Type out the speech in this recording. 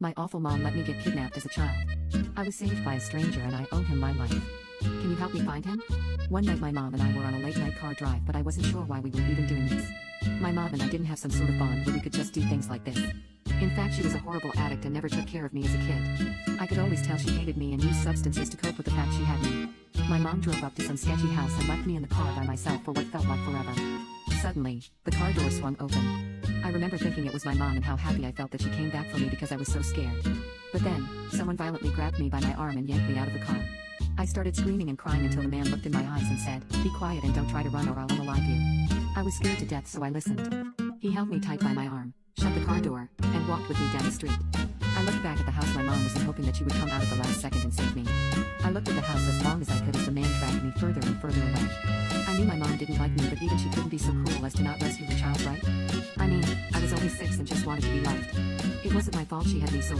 My awful mom let me get kidnapped as a child. I was saved by a stranger and I owe him my life. Can you help me find him? One night my mom and I were on a late-night car drive, but I wasn't sure why we were even doing this. My mom and I didn't have some sort of bond where we could just do things like this. In fact, she was a horrible addict and never took care of me as a kid. I could always tell she hated me and used substances to cope with the fact she had me. My mom drove up to some sketchy house and left me in the car by myself for what felt like forever. Suddenly, the car door swung open. I remember thinking it was my mom and how happy I felt that she came back for me because I was so scared. But then, someone violently grabbed me by my arm and yanked me out of the car. I started screaming and crying until the man looked in my eyes and said, "Be quiet and don't try to run or I'll unalive you." I was scared to death, so I listened. He held me tight by my arm, shut the car door, and walked with me down the street. I looked back at the house my mom was in, hoping that she would come out at the last second and save me. I looked at the house as long as I could as the man dragged me further and further away. I knew my mom didn't like me, but even she couldn't be so cruel as to not rescue her child, right? I mean, I was only 6 and just wanted to be loved. It wasn't my fault she had me so